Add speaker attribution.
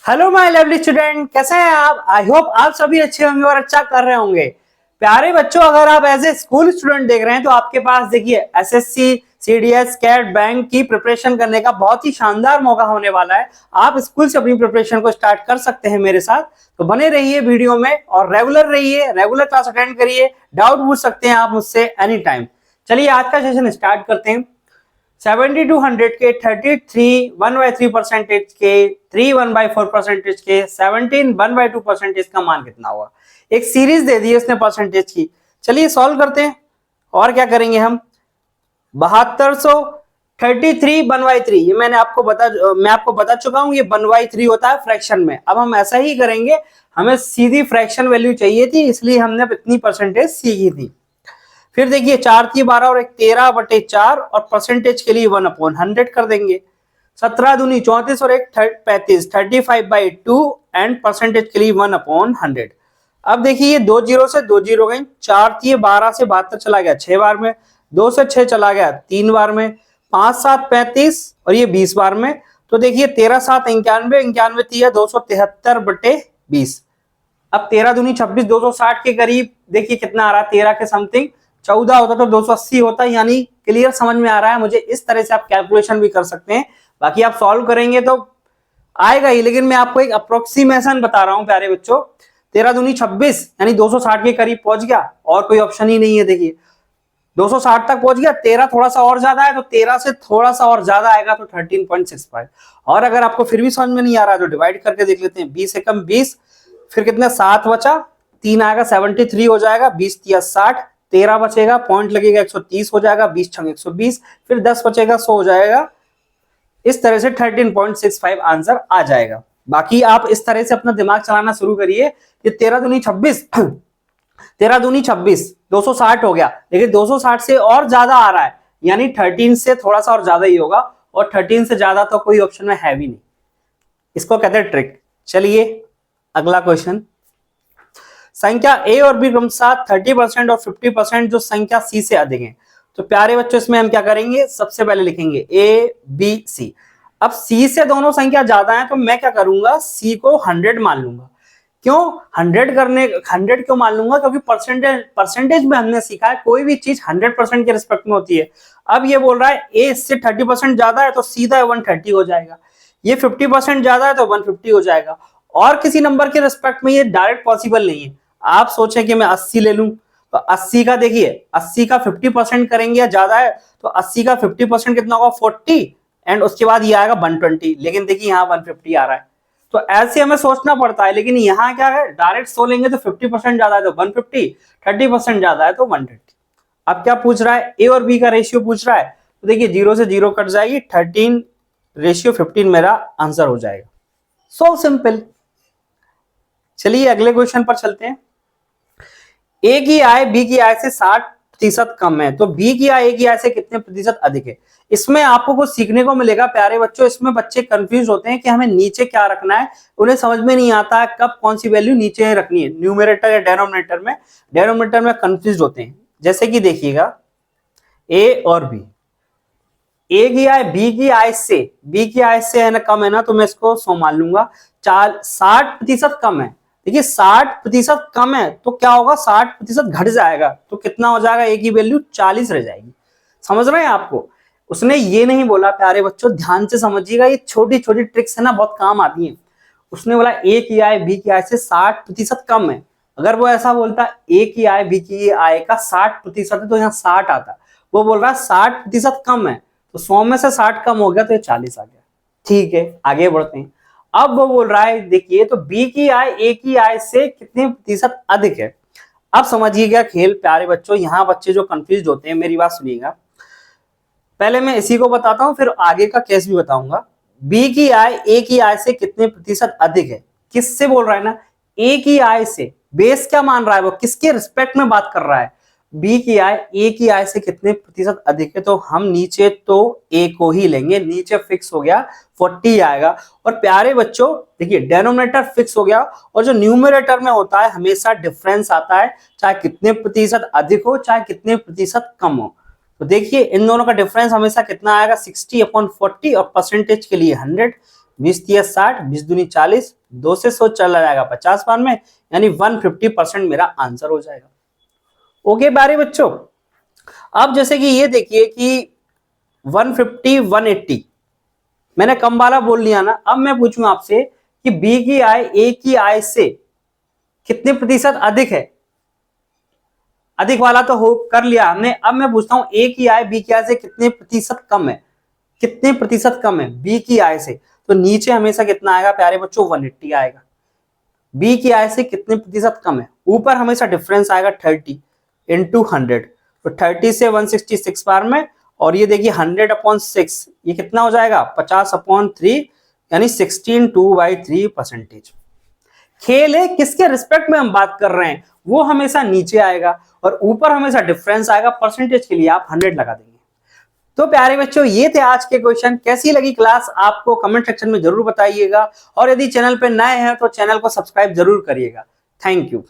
Speaker 1: Hello my lovely student, कैसे हैं आप। आई होप आप सभी अच्छे होंगे और अच्छा कर रहे होंगे। प्यारे बच्चों, अगर आप एज ए स्कूल स्टूडेंट देख रहे हैं तो आपके पास देखिए एसएससी, सीडीएस, कैट, बैंक की प्रिपरेशन करने का बहुत ही शानदार मौका होने वाला है। आप स्कूल से अपनी प्रिपरेशन को स्टार्ट कर सकते हैं मेरे साथ। तो बने रहिए वीडियो में और रेगुलर रहिए, रेगुलर क्लास अटेंड करिए। डाउट पूछ सकते हैं आप मुझसे एनी टाइम। चलिए आज का सेशन स्टार्ट करते हैं। 70 to 100 के 33 1/3 परसेंटेज के 3 1/4 परसेंटेज के 17 1/2 परसेंटेज का मान कितना होगा। एक सीरीज दे दी है उसने परसेंटेज की। चलिए सॉल्व करते हैं। और क्या करेंगे हम, 7233 1/3, ये मैं आपको बता चुका हूं, ये 1/3 होता है फ्रैक्शन में। अब हम ऐसा ही करेंगे, हमें सीधी फ्रैक्शन वैल्यू चाहिए थी इसलिए हमने इतनी परसेंटेज सीखी थी। फिर देखिए 4 3 12 और एक 13/4 और परसेंटेज के लिए 1/100 कर देंगे। 17 दूनी 34 और एक 35 35/2 एंड परसेंटेज के लिए 1/100। अब देखिए ये 2 जीरो से 2 जीरो गई, 4 3 12 से 72 चला गया 6 बार में, 2 से 6 चला गया 3 बार में, 5 7 35 और ये 20 बार में। तो देखिए 13 7 91 91 3 273/20। अब 13 दूनी 26 260 के करीब देखिए कितना आ रहा है, 13 के समथिंग। 14 होता तो 280 होता, यानी क्लियर समझ में आ रहा है मुझे। इस तरह से आप कैलकुलेशन भी कर सकते हैं, बाकी आप सॉल्व करेंगे तो आएगा ही, लेकिन मैं आपको एक अप्रोक्सीमेशन बता रहा हूं प्यारे बच्चों। 13 दूनी 26 यानी 260 के करीब पहुंच गया और कोई ऑप्शन ही नहीं है। देखिए 260 तक पहुंच गया, 13 थोड़ा सा और ज्यादा है तो 13 से थोड़ा सा और ज्यादा आएगा तो 13.65। और अगर आपको फिर भी समझ में नहीं आ रहा है तो डिवाइड करके देख लेते हैं। 20 एकम 20, फिर कितना 7 बचा, 3 आएगा 73 हो जाएगा, 20 तिया 60, 13 बचेगा, पॉइंट लगेगा 130 हो जाएगा, 20 छंग 120, फिर 10 बचेगा 100 हो जाएगा। इस तरह से 13.65 आंसर आ जाएगा। बाकी आप इस तरह से अपना दिमाग चलाना शुरू करिए। ये 13 दूनी 26 13 दूनी 26 260 हो गया, लेकिन 260 से और ज्यादा आ रहा है, यानी 13 से थोड़ा सा और ज्यादा ही होगा, और 13 से ज्यादा तो कोई ऑप्शन में है भी नहीं। इसको कहते हैं ट्रिक। चलिए अगला क्वेश्चन। संख्या ए और बी क्रमशः 30% और 50% जो संख्या सी से अधिक है। तो प्यारे बच्चों इसमें हम क्या करेंगे, सबसे पहले लिखेंगे ए बी सी। अब सी से दोनों संख्या ज्यादा है तो मैं क्या करूंगा, सी को 100 मान लूंगा। क्यों 100 क्यों मान लूंगा, क्योंकि परसेंटेज में हमने सीखा है कोई भी चीज 100% के रिस्पेक्ट में होती है। अब ये बोल रहा है ए इससे 30% ज्यादा है तो सीधा 130 हो जाएगा, ये 50% ज्यादा है तो 150 हो जाएगा। और किसी नंबर के रिस्पेक्ट में ये डायरेक्ट पॉसिबल नहीं है। आप सोचें कि मैं 80 ले लूं तो 80 का देखिए 80 का 50% करेंगे या ज्यादा है तो 80 का 50% कितना होगा 40, एंड उसके बाद ये आएगा 120, लेकिन देखिए यहाँ 150 आ रहा है। तो ऐसे हमें सोचना पड़ता है, लेकिन यहाँ क्या है, डायरेक्ट सो लेंगे तो 50% ज्यादा है तो 150, 30% ज्यादा है तो 130। अब क्या पूछ रहा है, ए और बी का रेशियो पूछ रहा है। तो देखिए 0 से 0 कट जाएगी, 13:15 मेरा आंसर हो जाएगा। So simple. चलिए अगले क्वेश्चन पर चलते हैं। ए की आय बी की आय से 60% कम है, तो बी की आय ए की आय से कितने प्रतिशत अधिक है। इसमें आपको कुछ सीखने को मिलेगा प्यारे बच्चों। इसमें बच्चे कंफ्यूज होते हैं कि हमें नीचे क्या रखना है, उन्हें समझ में नहीं आता है कब कौन सी वैल्यू नीचे रखनी है, न्यूमरेटर या डेनोमिनेटर में कंफ्यूज होते हैं। जैसे कि देखिएगा ए और बी, ए की आय बी की आय से है ना कम है ना, तो मैं इसको 100 मान लूंगा। 60% कम है, देखिए 60% कम है तो क्या होगा, 60% घट जाएगा तो कितना हो जाएगा, ए की वैल्यू 40 रह जाएगी। समझ रहे हैं आपको। उसने ये नहीं बोला प्यारे बच्चों, ध्यान से समझिएगा, ये छोटी छोटी ट्रिक्स है ना बहुत काम आती हैं। उसने बोला ए की आय बी की आय से 60% कम है। अगर वो ऐसा बोलता ए की आय बी की आय का 60% है तो यहाँ 60 आता। वो बोल रहा है 60% कम है, तो 100 में से 60 कम हो गया तो ये 40 आ गया। ठीक है आगे बढ़ते हैं। अब वो बोल रहा है देखिए, तो बी की आय ए की आय से कितने प्रतिशत अधिक है। अब समझिएगा खेल प्यारे बच्चों, यहाँ बच्चे जो कंफ्यूज होते हैं मेरी बात सुनिएगा। पहले मैं इसी को बताता हूं फिर आगे का केस भी बताऊंगा। बी की आय ए की आय से कितने प्रतिशत अधिक है, किससे बोल रहा है ना, ए की आय से। बेस क्या मान रहा है, वो किसके रिस्पेक्ट में बात कर रहा है, बी की आय ए की आय से कितने प्रतिशत अधिक है। तो हम नीचे तो ए को ही लेंगे, नीचे फिक्स हो गया 40 आएगा। और प्यारे बच्चों देखिए डेनोमिनेटर फिक्स हो गया, और जो न्यूमरेटर में होता है हमेशा डिफरेंस आता है, चाहे कितने प्रतिशत अधिक हो चाहे कितने प्रतिशत कम हो। तो देखिए इन दोनों का डिफरेंस हमेशा कितना आएगा, 60/40, और परसेंटेज के लिए 100। 20 तिया 60, 20 दूनी 40, 2 से 100 चला जाएगा 50 बार में, यानी 150% मेरा आंसर हो जाएगा। ओके प्यारे बच्चों, अब जैसे कि ये देखिए कि 150 180 मैंने कम वाला बोल लिया ना। अब मैं पूछूं आपसे कि बी की आय ए की आय से कितने प्रतिशत अधिक है? अधिक वाला तो हो कर लिया हमने। अब मैं पूछता हूं ए की आय बी की आय से कितने प्रतिशत कम है? कितने प्रतिशत कम है बी की आय से? तो नीचे हमेशा कितना आएगा प्यारे बच्चों? 180 आएगा। बी की आय से कितने प्रतिशत कम है? ऊपर हमेशा डिफरेंस आएगा 30 इंटू 100, तो 30 से 166 बार में, और ये देखिए 100/6, ये कितना हो जाएगा? 50/3, यानी 16/2/3%। खेल है किसके रिस्पेक्ट में हम बात कर रहे हैं, वो हमेशा नीचे आएगा, और ऊपर हमेशा डिफरेंस आएगा। परसेंटेज के लिए आप 100 लगा देंगे। तो प्यारे बच्चों, ये थे आज के क्वेश्चन। कैसी लगी क्लास आपको कमेंट सेक्शन में जरूर बताइएगा, और यदि चैनल पे नए हैं तो चैनल को सब्सक्राइब जरूर करिएगा। Thank you.